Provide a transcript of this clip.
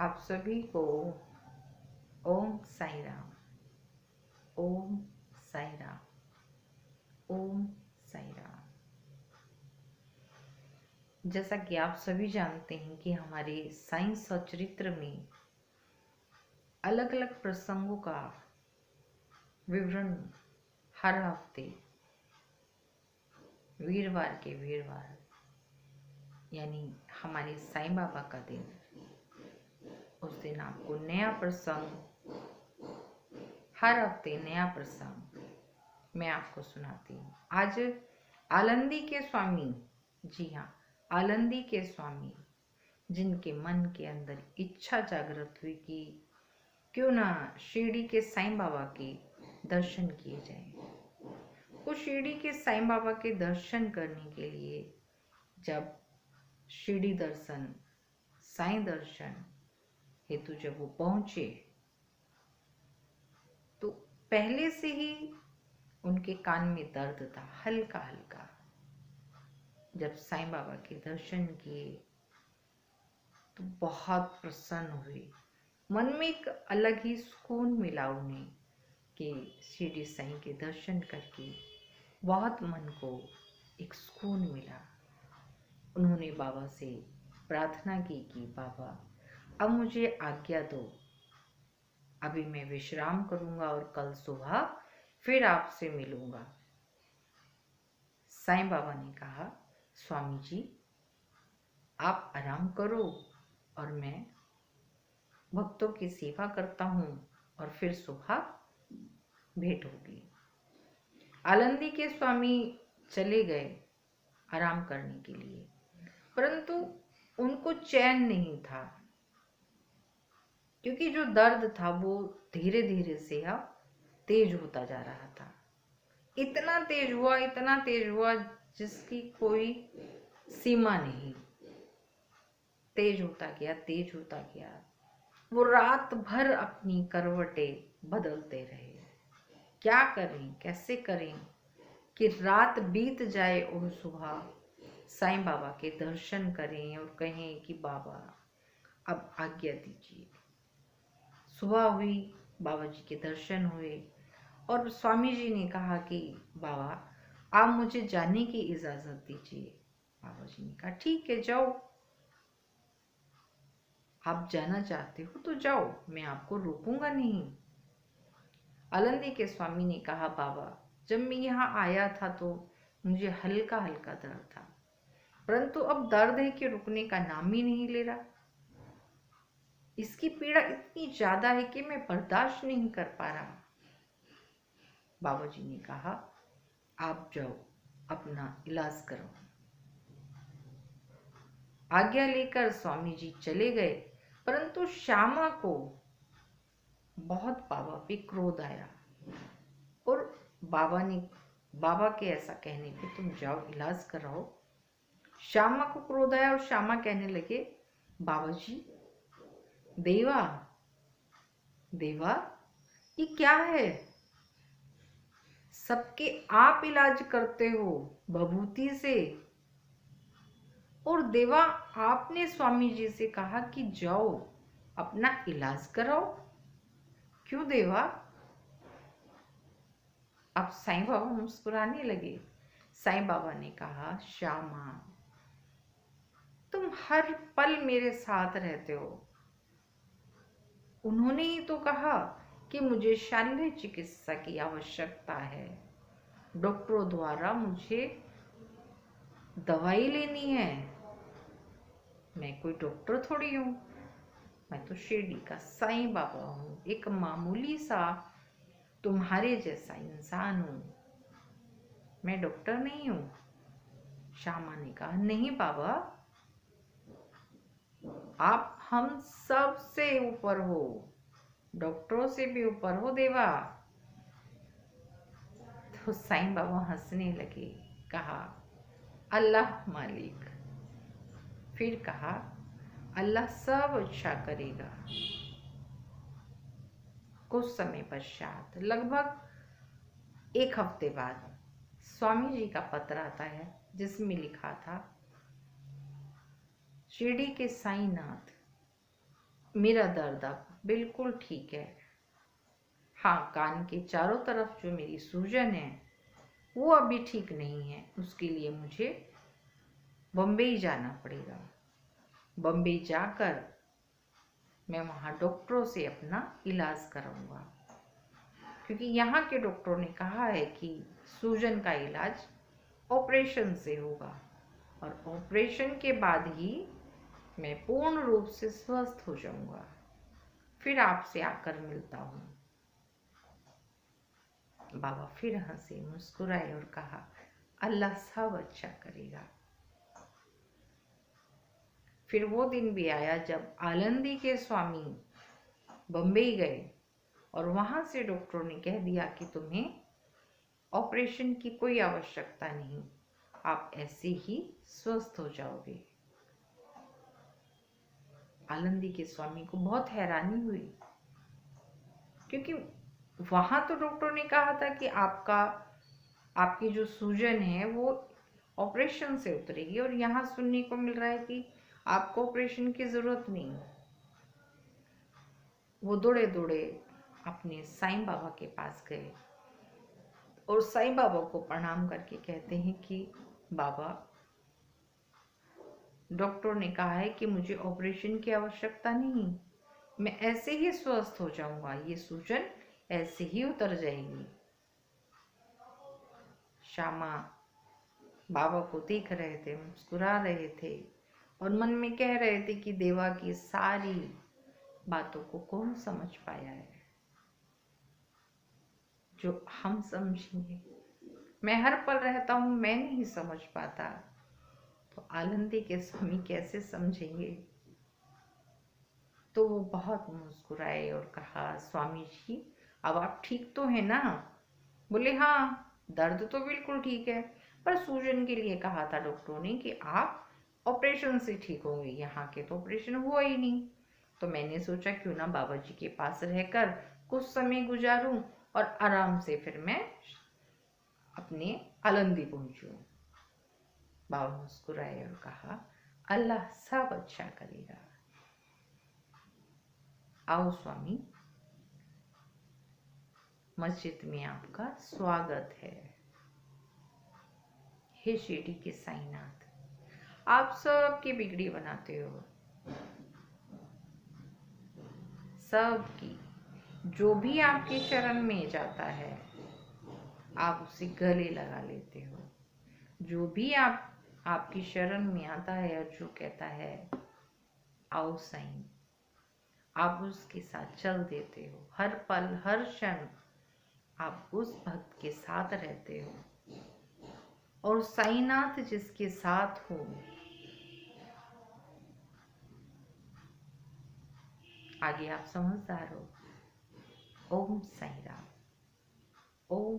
आप सभी को ओम साई राम, ओम साई राम, ओम साई राम। जैसा कि आप सभी जानते हैं कि हमारे साइंस और चरित्र में अलग अलग प्रसंगों का विवरण हर हफ्ते वीरवार के वीरवार यानी हमारे साईं बाबा का दिन, उस दिन आपको नया प्रसंग, हर हफ्ते नया प्रसंग मैं आपको सुनाती हूँ। आज आलंदी के स्वामी, जी हाँ, आलंदी के स्वामी, जिनके मन के अंदर इच्छा जागृत हुई कि क्यों ना शिरडी के साईं बाबा के दर्शन किए जाएं। वो शिरडी के साईं बाबा के दर्शन करने के लिए जब शिरडी दर्शन, साईं दर्शन हेतु जब वो पहुंचे तो पहले से ही उनके कान में दर्द था, हल्का हल्का। जब साईं बाबा के दर्शन किए तो बहुत प्रसन्न हुए, मन में एक अलग ही सुकून मिला उन्हें कि शिरडी साईं के दर्शन करके बहुत मन को एक सुकून मिला। उन्होंने बाबा से प्रार्थना की कि बाबा अब मुझे आज्ञा दो, अभी मैं विश्राम करूंगा और कल सुबह फिर आपसे मिलूंगा। साईं बाबा ने कहा, स्वामी जी आप आराम करो और मैं भक्तों की सेवा करता हूँ और फिर सुबह भेंट होगी। आलंदी के स्वामी चले गए आराम करने के लिए, परंतु उनको चैन नहीं था, क्योंकि जो दर्द था वो धीरे धीरे से अब तेज होता जा रहा था। इतना तेज हुआ, इतना तेज हुआ जिसकी कोई सीमा नहीं। तेज होता गया, तेज होता गया। वो रात भर अपनी करवटें बदलते रहे। क्या करें, कैसे करें कि रात बीत जाए और सुबह साईं बाबा के दर्शन करें और कहें कि बाबा अब आज्ञा दीजिए। सुबह हुई, बाबा जी के दर्शन हुए और स्वामी जी ने कहा कि बाबा आप मुझे जाने की इजाजत दीजिए। बाबा जी ने कहा ठीक है जाओ, आप जाना चाहते हो तो जाओ, मैं आपको रोकूंगा नहीं। आलंदी के स्वामी ने कहा बाबा जब मैं यहाँ आया था तो मुझे हल्का हल्का दर्द था, परंतु अब दर्द है कि रुकने का नाम ही नहीं ले रहा। इसकी पीड़ा इतनी ज्यादा है कि मैं बर्दाश्त नहीं कर पा रहा। बाबा जी ने कहा आप जाओ अपना इलाज करो। आज्ञा लेकर स्वामी जी चले गए, परंतु श्यामा को बहुत बाबा पे क्रोध आया और बाबा के ऐसा कहने पे तुम जाओ इलाज कराओ। श्यामा को क्रोध आया और श्यामा कहने लगे बाबा जी देवा देवा ये क्या है, सबके आप इलाज करते हो भभूति से, और देवा आपने स्वामी जी से कहा कि जाओ अपना इलाज कराओ, क्यों देवा? अब साईं बाबा मुस्कुराने लगे। साईं बाबा ने कहा श्यामा तुम हर पल मेरे साथ रहते हो। उन्होंने ही तो कहा कि मुझे शल्य चिकित्सा की आवश्यकता है, डॉक्टरों द्वारा मुझे दवाई लेनी है। मैं कोई डॉक्टर थोड़ी हूँ, मैं तो शिरडी का साईं बाबा हूँ, एक मामूली सा तुम्हारे जैसा इंसान हूँ, मैं डॉक्टर नहीं हूँ। श्यामा ने कहा नहीं बाबा आप हम सब से ऊपर हो, डॉक्टरों से भी ऊपर हो देवा। तो साईं बाबा हंसने लगे, कहा अल्लाह मालिक, फिर कहा अल्लाह सब अच्छा करेगा। कुछ समय पश्चात लगभग एक हफ्ते बाद स्वामी जी का पत्र आता है जिसमें लिखा था शिरडी के साईनाथ मेरा दर्द अब बिल्कुल ठीक है। हाँ, कान के चारों तरफ जो मेरी सूजन है वो अभी ठीक नहीं है, उसके लिए मुझे बम्बई जाना पड़ेगा। बम्बई जाकर मैं वहाँ डॉक्टरों से अपना इलाज कराऊंगा, क्योंकि यहाँ के डॉक्टरों ने कहा है कि सूजन का इलाज ऑपरेशन से होगा और ऑपरेशन के बाद ही मैं पूर्ण रूप से स्वस्थ हो जाऊंगा। फिर आपसे आकर मिलता हूँ। बाबा फिर हंसे, मुस्कुराए और कहा, अल्लाह सब अच्छा करेगा। फिर वो दिन भी आया जब आलंदी के स्वामी बम्बई गए और वहां से डॉक्टरों ने कह दिया कि तुम्हें ऑपरेशन की कोई आवश्यकता नहीं, आप ऐसे ही स्वस्थ हो जाओगे। आलंदी के स्वामी को बहुत हैरानी हुई, क्योंकि वहां तो डॉक्टर ने कहा था कि आपकी जो सूजन है वो ऑपरेशन से उतरेगी, और यहाँ सुनने को मिल रहा है कि आपको ऑपरेशन की जरूरत नहीं। वो दौड़े दौड़े अपने साईं बाबा के पास गए और साईं बाबा को प्रणाम करके कहते हैं कि बाबा, डॉक्टर ने कहा है कि मुझे ऑपरेशन की आवश्यकता नहीं, मैं ऐसे ही स्वस्थ हो जाऊंगा, ये सूजन ऐसे ही उतर जाएगी। श्यामा बाबा को देख रहे थे, मुस्कुरा रहे थे और मन में कह रहे थे कि देवा की सारी बातों को कौन समझ पाया है जो हम समझेंगे। मैं हर पल रहता हूँ, मैं नहीं समझ पाता, तो आलंदी के स्वामी कैसे समझेंगे। तो वो बहुत मुस्कुराए और कहा, स्वामी जी अब आप ठीक तो है ना? बोले हाँ, दर्द तो बिल्कुल ठीक है, पर सूजन के लिए कहा था डॉक्टरों ने कि आप ऑपरेशन से ठीक होंगे, यहाँ के तो ऑपरेशन हुआ ही नहीं। तो मैंने सोचा क्यों ना बाबा जी के पास रहकर कुछ समय गुजारूं और आराम से फिर मैं अपने आलंदी पहुंचूं। बाबा मुस्कुराए और कहा, अल्लाह सब अच्छा करेगा। आओ स्वामी, मस्जिद में आपका स्वागत है। हे शिरडी के साईनाथ, आप सबकी बिगड़ी बनाते हो, सबकी। जो भी आपके चरण में जाता है आप उसे गले लगा लेते हो। जो भी आपकी शरण में आता है और जो कहता है आओ साईं, आप उसके साथ चल देते हो। हर पल हर क्षण आप उस भक्त के साथ रहते हो, और साईनाथ जिसके साथ हो, आगे आप समझदार हो। ओम साई राम, ओम